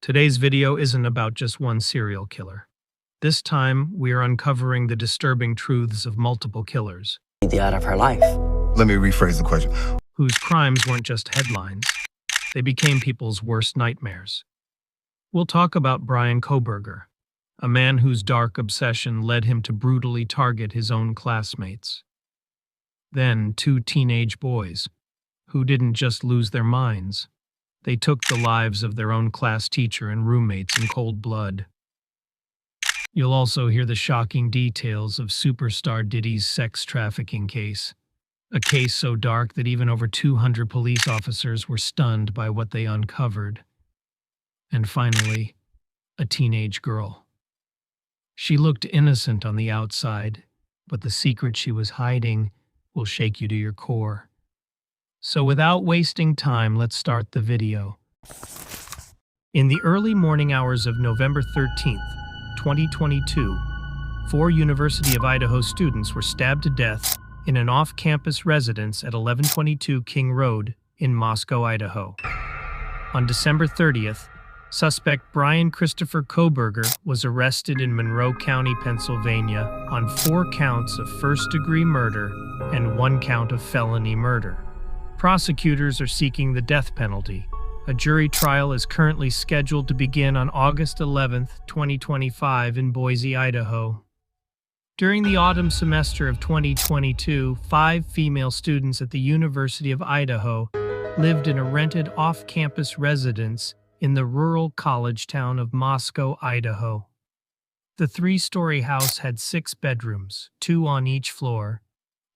Today's video isn't about just one serial killer. This time, we are uncovering the disturbing truths of multiple killers, The out of her life. Let me rephrase the question. whose crimes weren't just headlines, they became people's worst nightmares. We'll talk about Brian Koberger, a man whose dark obsession led him to brutally target his own classmates. Then, two teenage boys, who didn't just lose their minds, they took the lives of their own class teacher and roommates in cold blood. You'll also hear the shocking details of superstar Diddy's sex trafficking case, a case so dark that even over 200 police officers were stunned by what they uncovered. And finally, a teenage girl. She looked innocent on the outside, but the secret she was hiding will shake you to your core. So without wasting time, let's start the video. In the early morning hours of November 13th, 2022, 4 University of Idaho students were stabbed to death in an off-campus residence at 1122 King Road in Moscow, Idaho. On December 30th, suspect Brian Christopher Koberger was arrested in Monroe County, Pennsylvania on 4 counts of first-degree murder and 1 count of felony murder. Prosecutors are seeking the death penalty. A jury trial is currently scheduled to begin on August 11, 2025 in Boise, Idaho. During the autumn semester of 2022, 5 female students at the University of Idaho lived in a rented off-campus residence in the rural college town of Moscow, Idaho. The 3-story house had 6 bedrooms, 2 on each floor.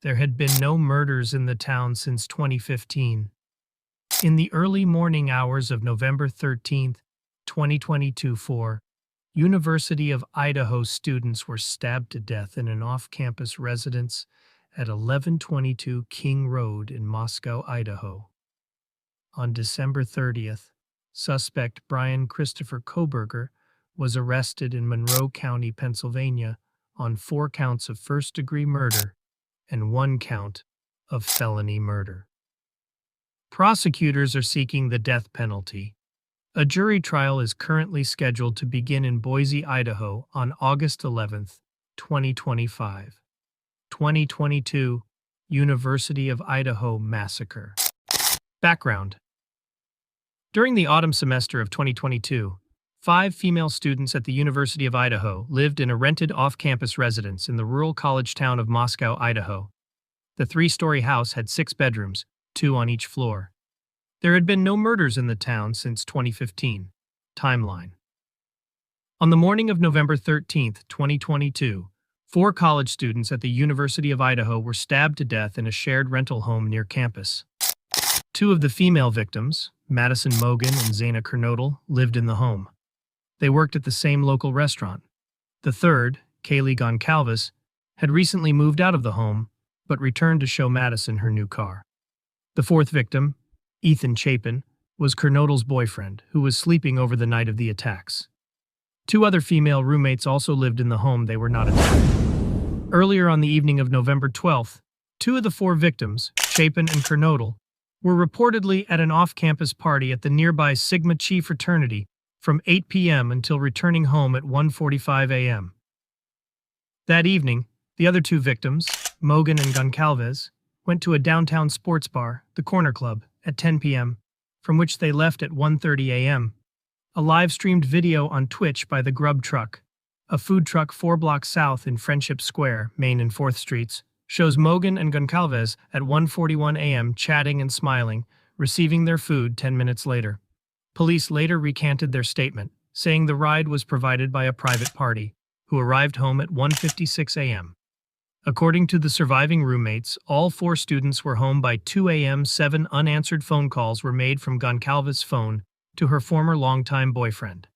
There had been no murders in the town since 2015. In the early morning hours of November 13, 2022, 4 University of Idaho students were stabbed to death in an off-campus residence at 1122 King Road in Moscow, Idaho. On December 30th, suspect Brian Christopher Koberger was arrested in Monroe County, Pennsylvania on 4 counts of first-degree murder and 1 count of felony murder. Prosecutors are seeking the death penalty. A jury trial is currently scheduled to begin in Boise, Idaho on August 11, 2025. 2022 University of Idaho Massacre. Background. During the autumn semester of 2022, 5 female students at the University of Idaho lived in a rented off-campus residence in the rural college town of Moscow, Idaho. The 3-story house had 6 bedrooms, 2 on each floor. There had been no murders in the town since 2015. Timeline. On the morning of November 13, 2022, 4 college students at the University of Idaho were stabbed to death in a shared rental home near campus. 2 of the female victims, Madison Mogan and Zaina Kernodle, lived in the home. They worked at the same local restaurant. The third, Kaylee Goncalves, had recently moved out of the home, but returned to show Madison her new car. The 4th victim, Ethan Chapin, was Kernodle's boyfriend, who was sleeping over the night of the attacks. 2 other female roommates also lived in the home they were not attacked. Earlier on the evening of November 12th, 2 of the 4 victims, Chapin and Kernodle, were reportedly at an off-campus party at the nearby Sigma Chi fraternity from 8 p.m. until returning home at 1:45 a.m. That evening, the other 2 victims, Mogan and Goncalves, went to a downtown sports bar, the Corner Club, at 10 p.m., from which they left at 1:30 a.m. A live-streamed video on Twitch by the Grub Truck, a food truck 4 blocks south in Friendship Square, Main and 4th Streets, shows Mogan and Goncalves at 1:41 a.m. chatting and smiling, receiving their food 10 minutes later. Police later recanted their statement, saying the ride was provided by a private party, who arrived home at 1:56 a.m. According to the surviving roommates, all 4 students were home by 2 a.m. 7 unanswered phone calls were made from Goncalves' phone to her former longtime boyfriend.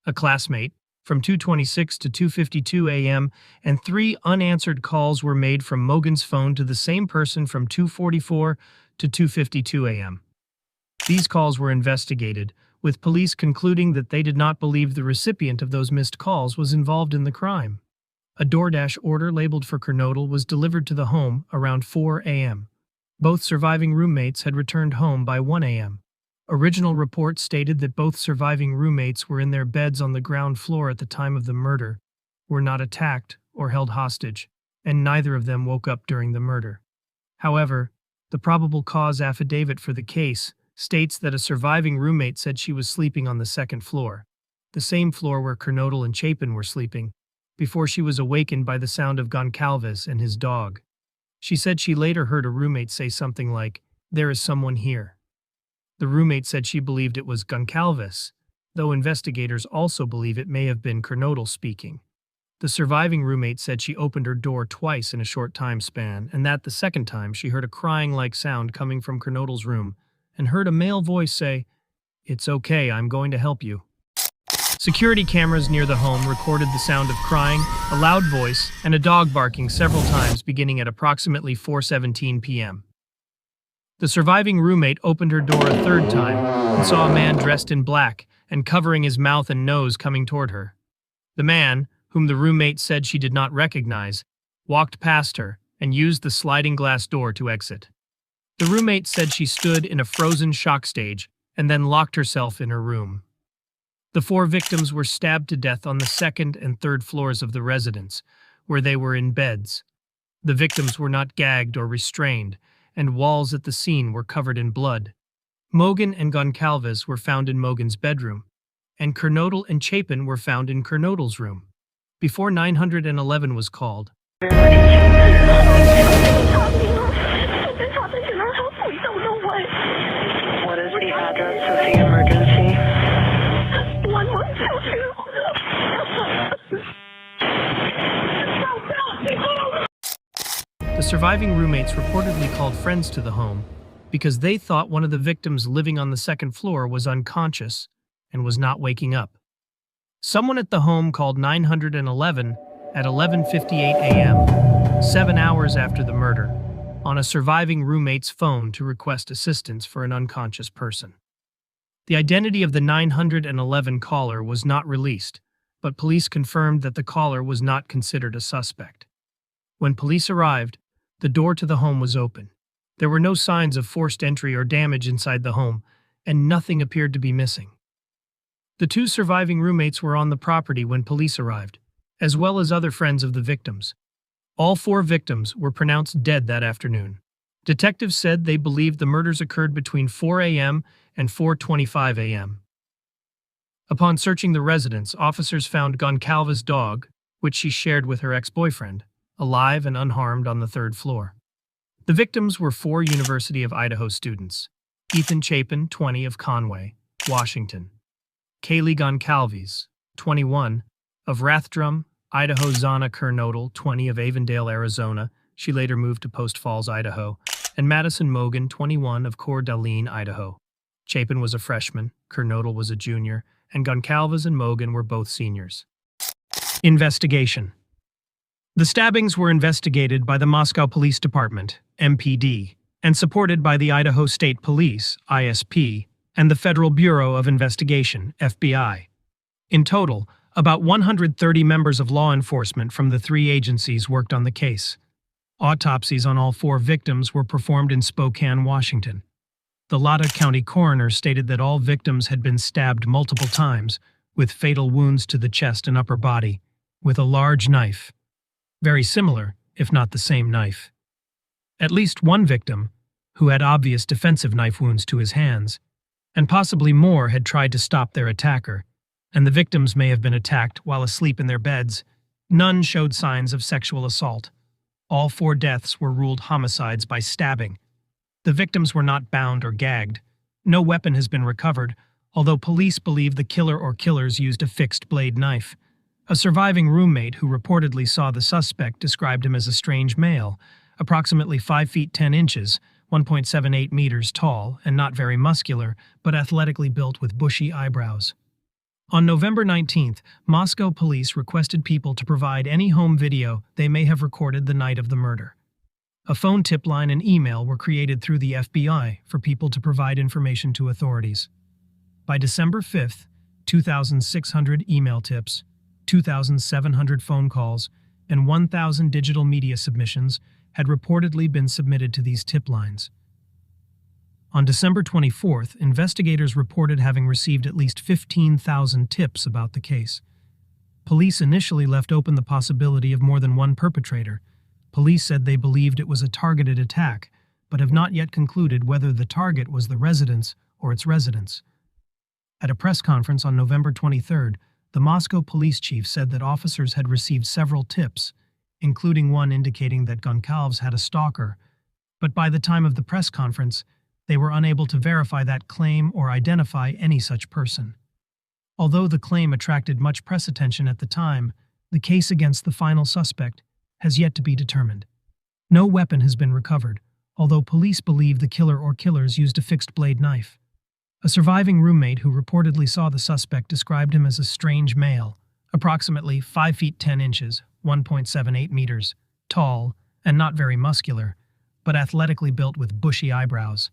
A classmate, from 2:26 to 2:52 a.m., and 3 unanswered calls were made from Mogan's phone to the same person from 2:44 to 2:52 a.m. These calls were investigated, with police concluding that they did not believe the recipient of those missed calls was involved in the crime. A DoorDash order labeled for Kernodle was delivered to the home around 4 a.m. Both surviving roommates had returned home by 1 a.m. Original reports stated that both surviving roommates were in their beds on the ground floor at the time of the murder, were not attacked or held hostage, and neither of them woke up during the murder. However, the probable cause affidavit for the case states that a surviving roommate said she was sleeping on the second floor, the same floor where Kernodle and Chapin were sleeping, before she was awakened by the sound of Goncalves and his dog. She said she later heard a roommate say something like, "There is someone here." The roommate said she believed it was Goncalves, though investigators also believe it may have been Kernodle speaking. The surviving roommate said she opened her door twice in a short time span, and that the second time she heard a crying-like sound coming from Kernodle's room, and heard a male voice say, "It's okay, I'm going to help you." Security cameras near the home recorded the sound of crying, a loud voice, and a dog barking several times beginning at approximately 4:17 p.m. The surviving roommate opened her door a third time and saw a man dressed in black and covering his mouth and nose coming toward her. The man, whom the roommate said she did not recognize, walked past her and used the sliding glass door to exit. The roommate said she stood in a frozen shock stage and then locked herself in her room. The 4 victims were stabbed to death on the second and third floors of the residence, where they were in beds. The victims were not gagged or restrained, and walls at the scene were covered in blood. Mogan and Goncalves were found in Mogan's bedroom, and Kernodle and Chapin were found in Kernodle's room. Before 911 was called, What is the address of the emergency? 1122. the surviving roommates reportedly called friends to the home because they thought one of the victims living on the second floor was unconscious and was not waking up. Someone at the home called 911 at 11:58 a.m., 7 hours after the murder, on a surviving roommate's phone to request assistance for an unconscious person. The identity of the 911 caller was not released, but police confirmed that the caller was not considered a suspect. When police arrived, the door to the home was open. There were no signs of forced entry or damage inside the home, and nothing appeared to be missing. The 2 surviving roommates were on the property when police arrived, as well as other friends of the victims. All 4 victims were pronounced dead that afternoon. Detectives said they believed the murders occurred between 4 a.m. and 4:25 a.m. Upon searching the residence, officers found Goncalves' dog, which she shared with her ex-boyfriend, alive and unharmed on the 3rd floor. The victims were 4 University of Idaho students: Ethan Chapin, 20, of Conway, Washington; Kaylee Goncalves, 21, of Rathdrum, Idaho; Zana Kernodle, 20, of Avondale, Arizona, she later moved to Post Falls, Idaho; and Madison Mogan, 21, of Coeur d'Alene, Idaho. Chapin was a freshman, Kernodle was a junior, and Goncalves and Mogan were both seniors. Investigation. The stabbings were investigated by the Moscow Police Department, MPD, and supported by the Idaho State Police, ISP, and the Federal Bureau of Investigation, FBI. In total, about 130 members of law enforcement from the 3 agencies worked on the case. Autopsies on all 4 victims were performed in Spokane, Washington. The Latah County coroner stated that all victims had been stabbed multiple times, with fatal wounds to the chest and upper body, with a large knife. Very similar, if not the same knife. At least one victim, who had obvious defensive knife wounds to his hands, and possibly more had tried to stop their attacker, and the victims may have been attacked while asleep in their beds. None showed signs of sexual assault. All 4 deaths were ruled homicides by stabbing. The victims were not bound or gagged. No weapon has been recovered, although police believe the killer or killers used a fixed-blade knife. A surviving roommate who reportedly saw the suspect described him as a strange male, approximately 5 feet 10 inches, 1.78 meters tall, and not very muscular, but athletically built with bushy eyebrows. On November 19th, Moscow police requested people to provide any home video they may have recorded the night of the murder. A phone tip line and email were created through the FBI for people to provide information to authorities. By December 5th, 2,600 email tips, 2,700 phone calls, and 1,000 digital media submissions had reportedly been submitted to these tip lines. On December 24th, investigators reported having received at least 15,000 tips about the case. Police initially left open the possibility of more than one perpetrator. Police said they believed it was a targeted attack, but have not yet concluded whether the target was the residence or its residents. At a press conference on November 23rd, the Moscow police chief said that officers had received several tips, including one indicating that Goncalves had a stalker, but by the time of the press conference, they were unable to verify that claim or identify any such person. Although the claim attracted much press attention at the time, the case against the final suspect has yet to be determined. No weapon has been recovered, although police believe the killer or killers used a fixed-blade knife. A surviving roommate who reportedly saw the suspect described him as a strange male, approximately 5 feet 10 inches, 1.78 meters, tall, and not very muscular, but athletically built with bushy eyebrows.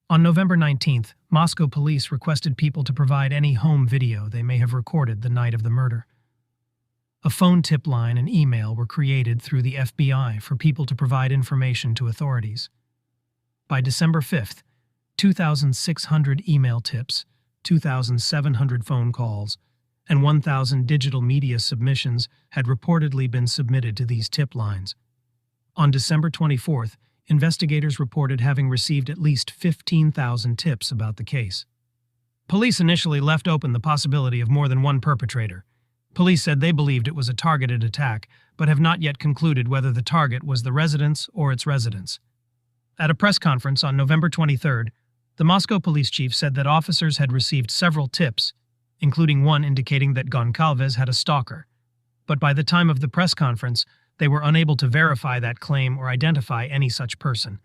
On November 19th, Moscow police requested people to provide any home video they may have recorded the night of the murder. A phone tip line and email were created through the FBI for people to provide information to authorities. By December 5th, 2,600 email tips, 2,700 phone calls, and 1,000 digital media submissions had reportedly been submitted to these tip lines. On December 24th, investigators reported having received at least 15,000 tips about the case. Police initially left open the possibility of more than one perpetrator. Police said they believed it was a targeted attack, but have not yet concluded whether the target was the residence or its residents. At a press conference on November 23rd, the Moscow police chief said that officers had received several tips, including one indicating that Goncalves had a stalker. But by the time of the press conference, they were unable to verify that claim or identify any such person.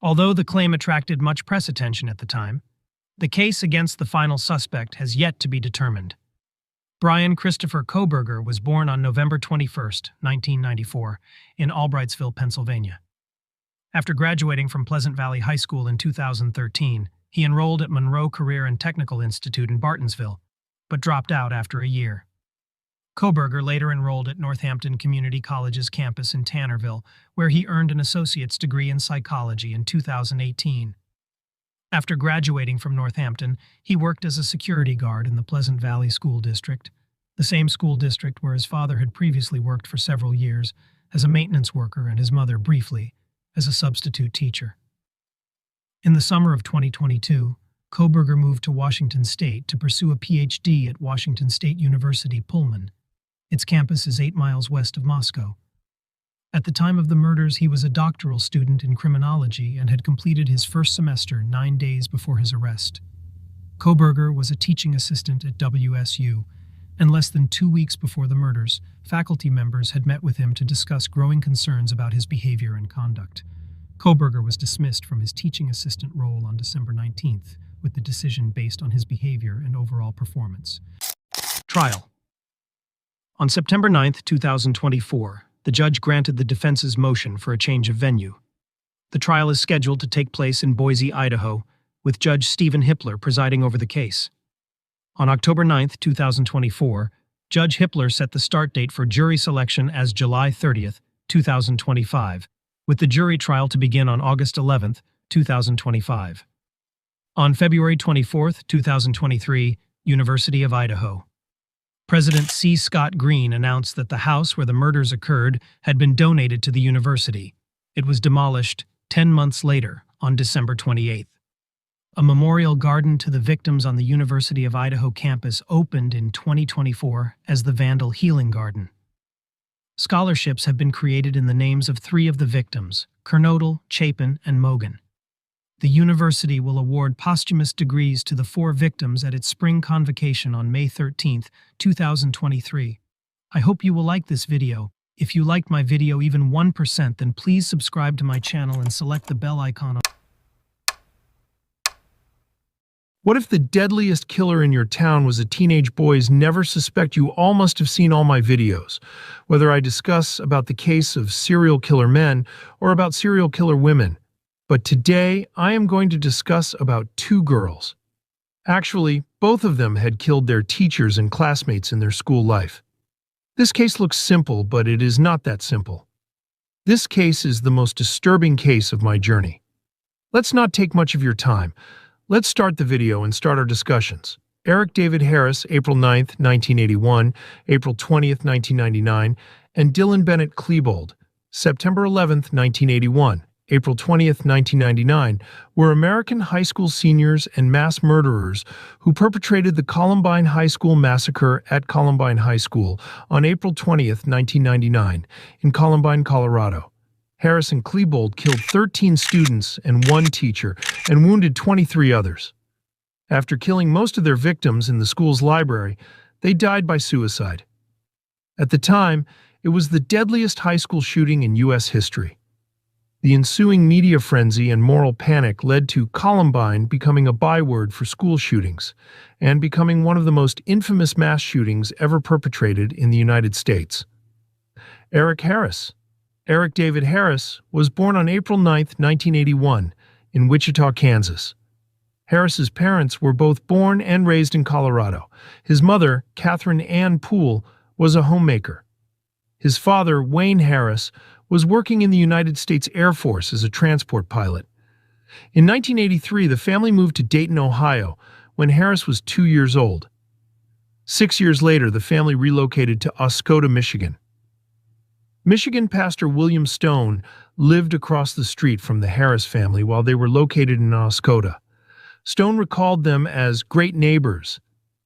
Although the claim attracted much press attention at the time, the case against the final suspect has yet to be determined. Brian Christopher Kohberger was born on November 21, 1994, in Albrightsville, Pennsylvania. After graduating from Pleasant Valley High School in 2013, he enrolled at Monroe Career and Technical Institute in Bartonsville, but dropped out after a year. Kohberger later enrolled at Northampton Community College's campus in Tannerville, where he earned an associate's degree in psychology in 2018. After graduating from Northampton, he worked as a security guard in the Pleasant Valley School District, the same school district where his father had previously worked for several years as a maintenance worker and his mother briefly as a substitute teacher. In the summer of 2022, Kohberger moved to Washington State to pursue a PhD at Washington State University Pullman. Its campus is 8 miles west of Moscow. At the time of the murders, he was a doctoral student in criminology and had completed his first semester 9 days before his arrest. Kohberger was a teaching assistant at WSU, and less than 2 weeks before the murders, faculty members had met with him to discuss growing concerns about his behavior and conduct. Kohberger was dismissed from his teaching assistant role on December 19th, with the decision based on his behavior and overall performance. Trial. On September 9, 2024, the judge granted the defense's motion for a change of venue. The trial is scheduled to take place in Boise, Idaho, with Judge Stephen Hippler presiding over the case. On October 9, 2024, Judge Hippler set the start date for jury selection as July 30, 2025, with the jury trial to begin on August 11, 2025. On February 24, 2023, University of Idaho. President C. Scott Green announced that the house where the murders occurred had been donated to the university. It was demolished 10 months later, on December 28th. A memorial garden to the victims on the University of Idaho campus opened in 2024 as the Vandal Healing Garden. Scholarships have been created in the names of 3 of the victims, Kernodle, Chapin, and Mogan. The university will award posthumous degrees to the 4 victims at its spring convocation on May 13, 2023. I hope you will like this video. If you liked my video even 1%, then please subscribe to my channel and select the bell icon. What if the deadliest killer in your town was a teenage boy's never suspect? You all must have seen all my videos, whether I discuss about the case of serial killer men or about serial killer women. But today, I am going to discuss about 2 girls. Actually, both of them had killed their teachers and classmates in their school life. This case looks simple, but it is not that simple. This case is the most disturbing case of my journey. Let's not take much of your time. Let's start the video and start our discussions. Eric David Harris, April 9th, 1981, April 20th, 1999, and Dylan Bennett Klebold, September 11th, 1981, April 20th, 1999, were American high school seniors and mass murderers who perpetrated the Columbine High School massacre at Columbine High School on April 20th, 1999, in Columbine, Colorado. Harris and Klebold killed 13 students and 1 teacher and wounded 23 others. After killing most of their victims in the school's library, they died by suicide. At the time, it was the deadliest high school shooting in U.S. history. The ensuing media frenzy and moral panic led to Columbine becoming a byword for school shootings and becoming one of the most infamous mass shootings ever perpetrated in the United States. Eric Harris. Eric David Harris was born on April 9th, 1981, in Wichita, Kansas. Harris's parents were both born and raised in Colorado. His mother, Catherine Ann Poole, was a homemaker. His father, Wayne Harris, was working in the United States Air Force as a transport pilot. In 1983, the family moved to Dayton, Ohio, when Harris was 2 years old. 6 years later, the family relocated to Oscoda, Michigan. Michigan pastor William Stone lived across the street from the Harris family while they were located in Oscoda. Stone recalled them as great neighbors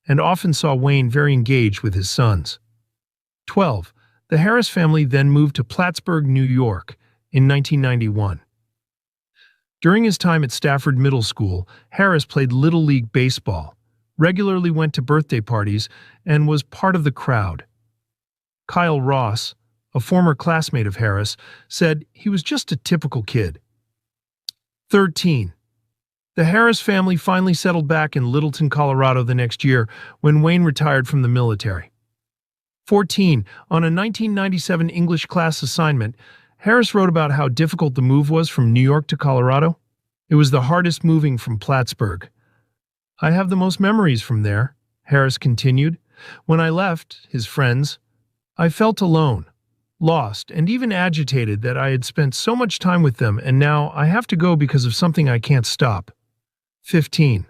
and often saw Wayne very engaged with his sons. 12. The Harris family then moved to Plattsburgh, New York, in 1991. During his time at Stafford Middle School, Harris played Little League Baseball, regularly went to birthday parties, and was part of the crowd. Kyle Ross, a former classmate of Harris, said he was just a typical kid. 13. The Harris family finally settled back in Littleton, Colorado the next year when Wayne retired from the military. 14. On a 1997 English class assignment, Harris wrote about how difficult the move was from New York to Colorado. It was the hardest moving from Plattsburgh. I have the most memories from there, Harris continued. When I left, his friends, I felt alone, lost, and even agitated that I had spent so much time with them and now I have to go because of something I can't stop. 15.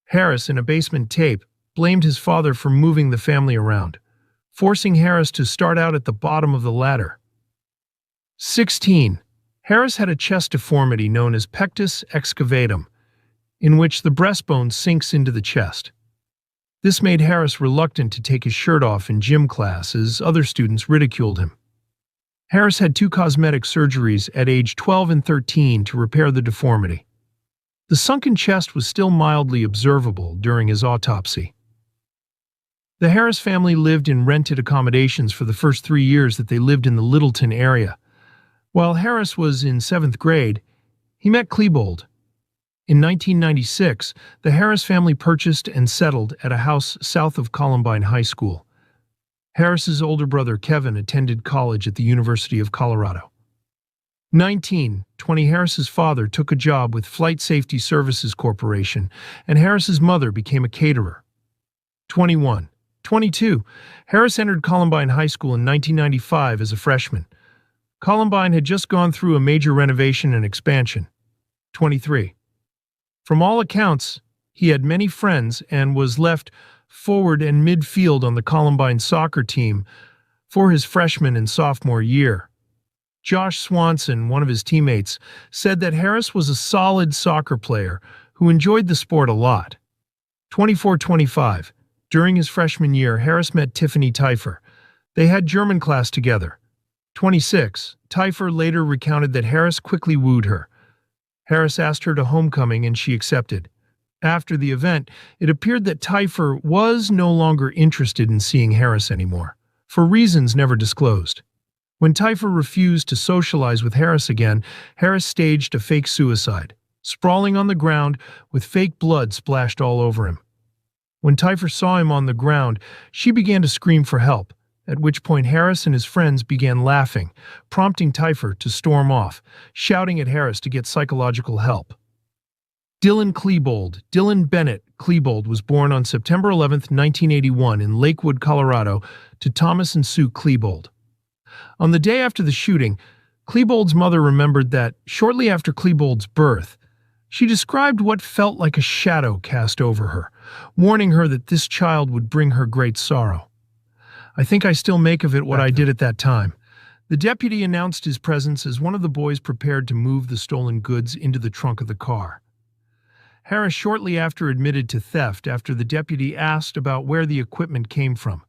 Harris, in a basement tape, blamed his father for moving the family around, forcing Harris to start out at the bottom of the ladder. 16. Harris had a chest deformity known as pectus excavatum, in which the breastbone sinks into the chest. This made Harris reluctant to take his shirt off in gym class as other students ridiculed him. Harris had 2 cosmetic surgeries at age 12 and 13 to repair the deformity. The sunken chest was still mildly observable during his autopsy. The Harris family lived in rented accommodations for the first 3 years that they lived in the Littleton area. While Harris was in 7th grade, he met Klebold. In 1996, the Harris family purchased and settled at a house south of Columbine High School. Harris's older brother Kevin attended college at the University of Colorado. 19. Harris's father took a job with Flight Safety Services Corporation, and Harris's mother became a caterer. 21. 22. Harris entered Columbine High School in 1995 as a freshman. Columbine had just gone through a major renovation and expansion. 23. From all accounts, he had many friends and was left forward and midfield on the Columbine soccer team for his freshman and sophomore year. Josh Swanson, one of his teammates, said that Harris was a solid soccer player who enjoyed the sport a lot. 24-25. During his freshman year, Harris met Tiffany Teifer. They had German class together. 26. Teifer later recounted that Harris quickly wooed her. Harris asked her to homecoming and she accepted. After the event, it appeared that Teifer was no longer interested in seeing Harris anymore, for reasons never disclosed. When Teifer refused to socialize with Harris again, Harris staged a fake suicide, sprawling on the ground with fake blood splashed all over him. When Teifer saw him on the ground, she began to scream for help, at which point Harris and his friends began laughing, prompting Teifer to storm off, shouting at Harris to get psychological help. Dylan Klebold. Dylan Bennett Klebold was born on September 11, 1981 in Lakewood, Colorado, to Thomas and Sue Klebold. On the day after the shooting, Klebold's mother remembered that, shortly after Klebold's birth, She described what felt like a shadow cast over her, warning her that this child would bring her great sorrow. I think I still make of it what I did at that time. The deputy announced his presence as one of the boys prepared to move the stolen goods into the trunk of the car. Harris shortly after admitted to theft after the deputy asked about where the equipment came from.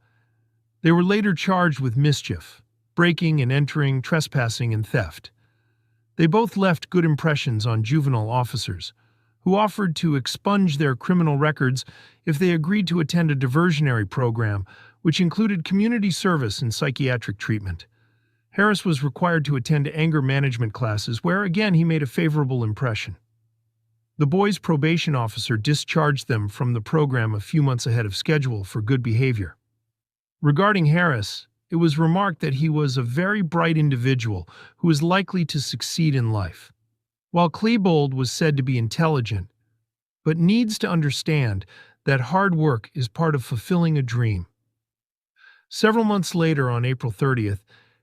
They were later charged with mischief, breaking and entering, trespassing, and theft. They both left good impressions on juvenile officers, who offered to expunge their criminal records if they agreed to attend a diversionary program, which included community service and psychiatric treatment. Harris was required to attend anger management classes where, again, he made a favorable impression. The boys' probation officer discharged them from the program a few months ahead of schedule for good behavior. Regarding Harris, it was remarked that he was a very bright individual who was likely to succeed in life. While Klebold was said to be intelligent, but needs to understand that hard work is part of fulfilling a dream. Several months later, on April 30th,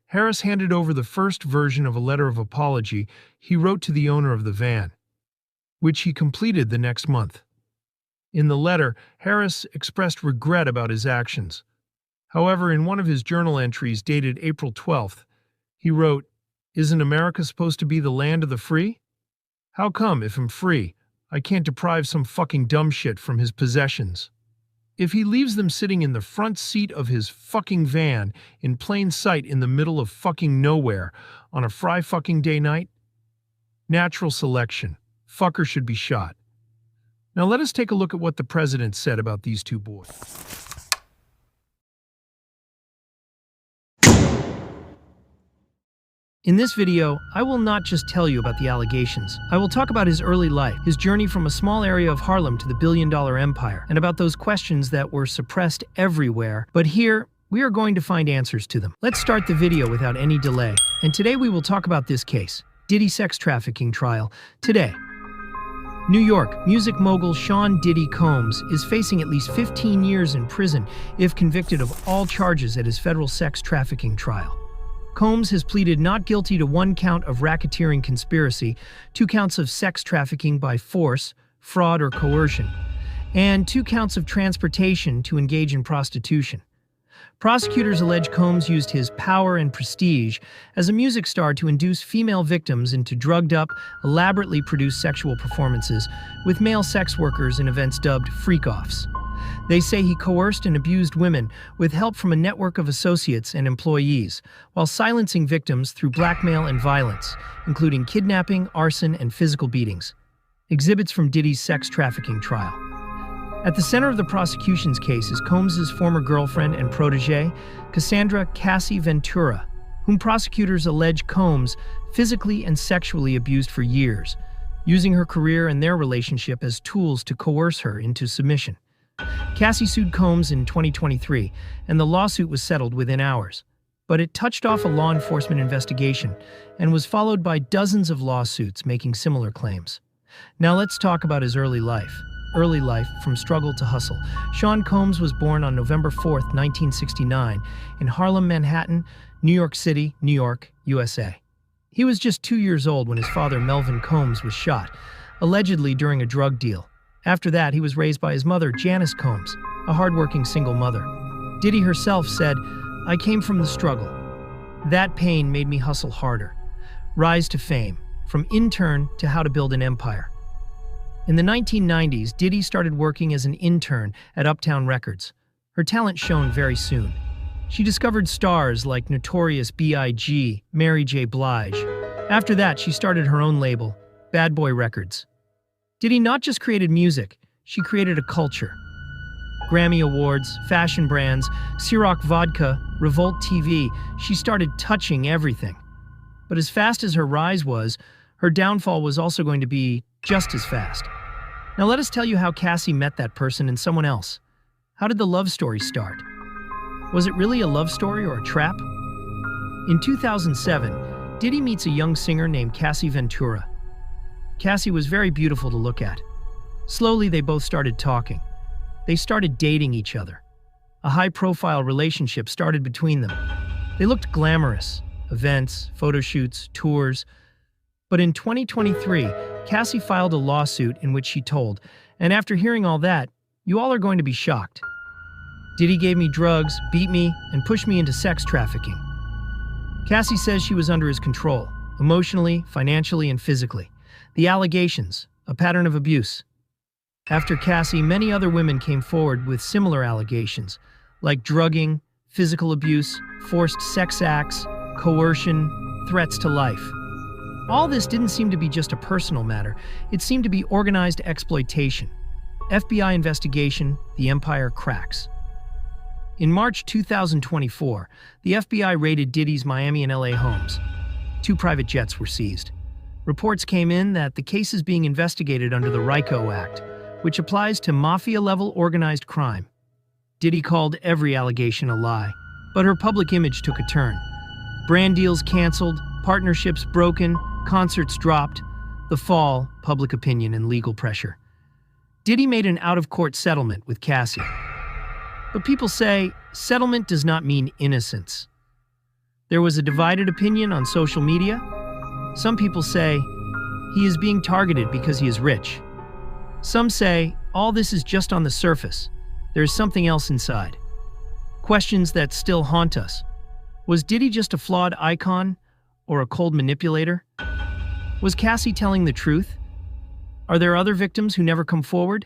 Harris handed over the first version of a letter of apology he wrote to the owner of the van, which he completed the next month. In the letter, Harris expressed regret about his actions. However, in one of his journal entries dated April 12th, he wrote, "Isn't America supposed to be the land of the free? How come, if I'm free, I can't deprive some fucking dumb shit from his possessions? If he leaves them sitting in the front seat of his fucking van in plain sight in the middle of fucking nowhere on a fucking day night? Natural selection. Fucker should be shot." Now let us take a look at what the president said about these two boys. In this video, I will not just tell you about the allegations. I will talk about his early life, his journey from a small area of Harlem to the billion-dollar empire, and about those questions that were suppressed everywhere. But here, we are going to find answers to them. Let's start the video without any delay. And today we will talk about this case, Diddy sex trafficking trial. Today, New York, music mogul Sean Diddy Combs is facing at least 15 years in prison if convicted of all charges at his federal sex trafficking trial. Combs has pleaded not guilty to 1 count of racketeering conspiracy, 2 counts of sex trafficking by force, fraud, or coercion, and 2 counts of transportation to engage in prostitution. Prosecutors allege Combs used his power and prestige as a music star to induce female victims into drugged-up, elaborately produced sexual performances with male sex workers in events dubbed freak-offs. They say he coerced and abused women with help from a network of associates and employees, while silencing victims through blackmail and violence, including kidnapping, arson, and physical beatings. Exhibits from Diddy's sex trafficking trial. At the center of the prosecution's case is Combs' former girlfriend and protege, Cassandra Cassie Ventura, whom prosecutors allege Combs physically and sexually abused for years, using her career and their relationship as tools to coerce her into submission. Cassie sued Combs in 2023, and the lawsuit was settled within hours. But it touched off a law enforcement investigation and was followed by dozens of lawsuits making similar claims. Now let's talk about his early life. Early life, from struggle to hustle. Sean Combs was born on November 4, 1969, in Harlem, Manhattan, New York City, New York, USA. He was just 2 years old when his father, Melvin Combs, was shot, allegedly during a drug deal. After that, he was raised by his mother, Janice Combs, a hardworking single mother. Diddy herself said, "I came from the struggle. That pain made me hustle harder. Rise to fame, from intern to how to build an empire." In the 1990s, Diddy started working as an intern at Uptown Records. Her talent shone very soon. She discovered stars like Notorious B.I.G., Mary J. Blige. After that, she started her own label, Bad Boy Records. Diddy not just created music, she created a culture. Grammy Awards, fashion brands, Ciroc Vodka, Revolt TV, she started touching everything. But as fast as her rise was, her downfall was also going to be just as fast. Now let us tell you how Cassie met that person and someone else. How did the love story start? Was it really a love story or a trap? In 2007, Diddy meets a young singer named Cassie Ventura. Cassie was very beautiful to look at. Slowly, they both started talking. They started dating each other. A high-profile relationship started between them. They looked glamorous. Events, photo shoots, tours. But in 2023, Cassie filed a lawsuit in which she told, and after hearing all that, you all are going to be shocked. Diddy gave me drugs, beat me, and pushed me into sex trafficking. Cassie says she was under his control, emotionally, financially, and physically. The allegations, a pattern of abuse. After Cassie, many other women came forward with similar allegations, like drugging, physical abuse, forced sex acts, coercion, threats to life. All this didn't seem to be just a personal matter. It seemed to be organized exploitation. FBI investigation, the empire cracks. In March 2024, the FBI raided Diddy's Miami and LA homes. 2 private jets were seized. Reports came in that the case is being investigated under the RICO Act, which applies to mafia-level organized crime. Diddy called every allegation a lie, but her public image took a turn. Brand deals canceled, partnerships broken, concerts dropped. The fall, public opinion, and legal pressure. Diddy made an out-of-court settlement with Cassie. But people say settlement does not mean innocence. There was a divided opinion on social media. Some people say he is being targeted because he is rich. Some say all this is just on the surface. There is something else inside. Questions that still haunt us. Was Diddy just a flawed icon or a cold manipulator? Was Cassie telling the truth? Are there other victims who never come forward?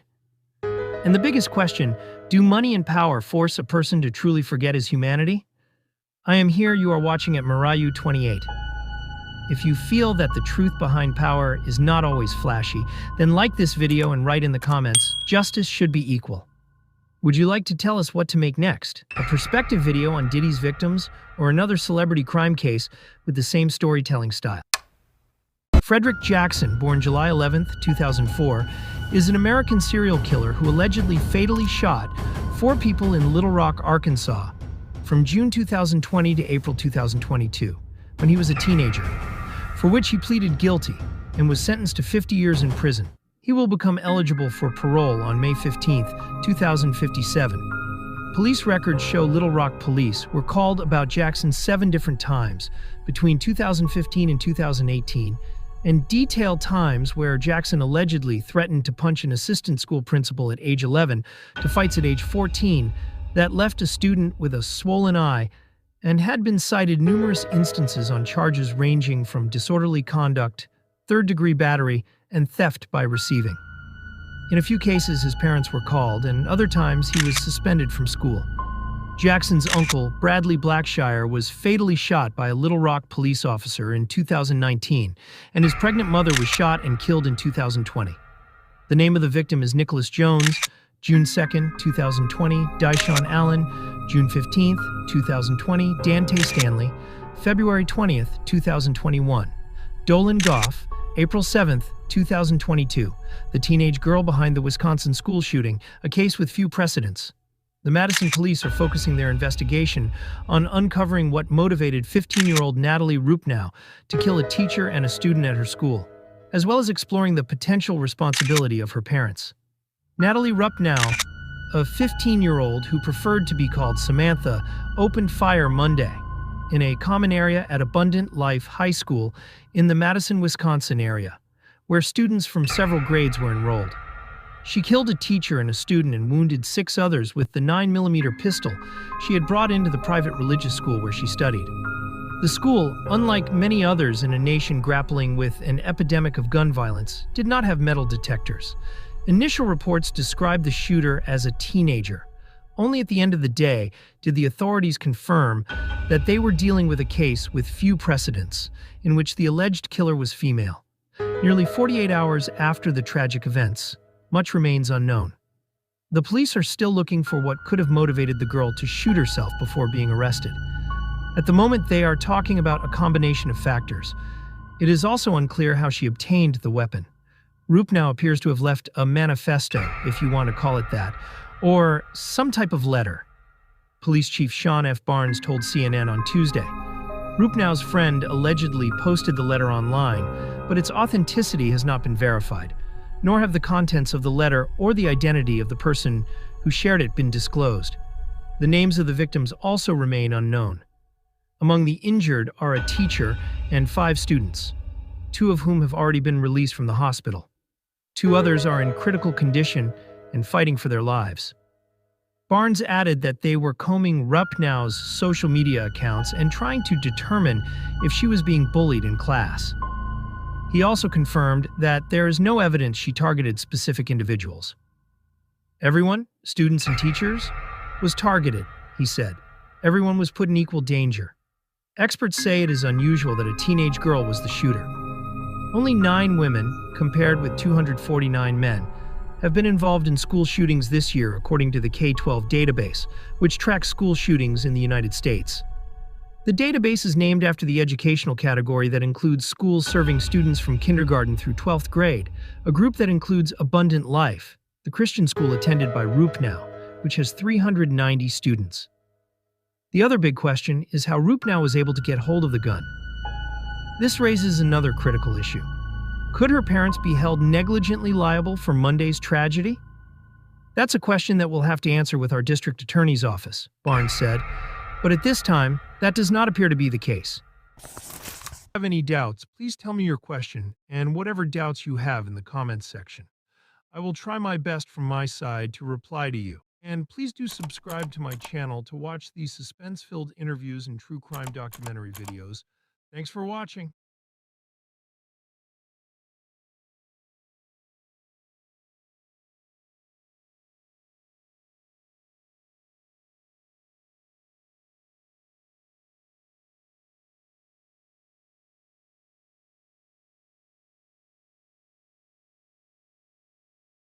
And the biggest question, do money and power force a person to truly forget his humanity? I am here, you are watching at Marayu 28. If you feel that the truth behind power is not always flashy, then like this video and write in the comments, justice should be equal. Would you like to tell us what to make next? A perspective video on Diddy's victims or another celebrity crime case with the same storytelling style? Frederick Jackson, born July 11, 2004, is an American serial killer who allegedly fatally shot 4 people in Little Rock, Arkansas, from June 2020 to April 2022, when he was a teenager, for which he pleaded guilty and was sentenced to 50 years in prison. He will become eligible for parole on May 15, 2057. Police records show Little Rock police were called about Jackson 7 different times between 2015 and 2018, and detailed times where Jackson allegedly threatened to punch an assistant school principal at age 11 to fights at age 14 that left a student with a swollen eye, and had been cited numerous instances on charges ranging from disorderly conduct, third-degree battery, and theft by receiving. In a few cases, his parents were called, and other times he was suspended from school. Jackson's uncle, Bradley Blackshire, was fatally shot by a Little Rock police officer in 2019, and his pregnant mother was shot and killed in 2020. The name of the victim is Nicholas Jones, June 2, 2020, Dyshawn Allen, June 15, 2020, Dante Stanley, February 20, 2021, Dolan Goff, April 7, 2022, the teenage girl behind the Wisconsin school shooting, a case with few precedents. The Madison police are focusing their investigation on uncovering what motivated 15-year-old Natalie Rupnow to kill a teacher and a student at her school, as well as exploring the potential responsibility of her parents. Natalie Rupnow, a 15-year-old who preferred to be called Samantha, opened fire Monday in a common area at Abundant Life High School in the Madison, Wisconsin area, where students from several grades were enrolled. She killed a teacher and a student and wounded 6 others with the 9mm pistol she had brought into the private religious school where she studied. The school, unlike many others in a nation grappling with an epidemic of gun violence, did not have metal detectors. Initial reports described the shooter as a teenager. Only at the end of the day did the authorities confirm that they were dealing with a case with few precedents, in which the alleged killer was female. Nearly 48 hours after the tragic events, much remains unknown. The police are still looking for what could have motivated the girl to shoot herself before being arrested. At the moment, they are talking about a combination of factors. It is also unclear how she obtained the weapon. Rupnow appears to have left a manifesto, if you want to call it that, or some type of letter. Police Chief Sean F. Barnes told CNN on Tuesday. Rupnow's friend allegedly posted the letter online, but its authenticity has not been verified, nor have the contents of the letter or the identity of the person who shared it been disclosed. The names of the victims also remain unknown. Among the injured are a teacher and 5 students. 2 of whom have already been released from the hospital. 2 others are in critical condition and fighting for their lives. Barnes added that they were combing Rupnow's social media accounts and trying to determine if she was being bullied in class. He also confirmed that there is no evidence she targeted specific individuals. Everyone, students and teachers, was targeted, he said. Everyone was put in equal danger. Experts say it is unusual that a teenage girl was the shooter. Only 9 women, compared with 249 men, have been involved in school shootings this year, according to the K-12 database, which tracks school shootings in the United States. The database is named after the educational category that includes schools serving students from kindergarten through 12th grade, a group that includes Abundant Life, the Christian school attended by Rupnow, which has 390 students. The other big question is how Rupnow was able to get hold of the gun. This raises another critical issue. Could her parents be held negligently liable for Monday's tragedy? That's a question that we'll have to answer with our district attorney's office, Barnes said, but at this time, that does not appear to be the case. If you have any doubts, please tell me your question and whatever doubts you have in the comments section. I will try my best from my side to reply to you. And please do subscribe to my channel to watch these suspense-filled interviews and true crime documentary videos. Thanks for watching.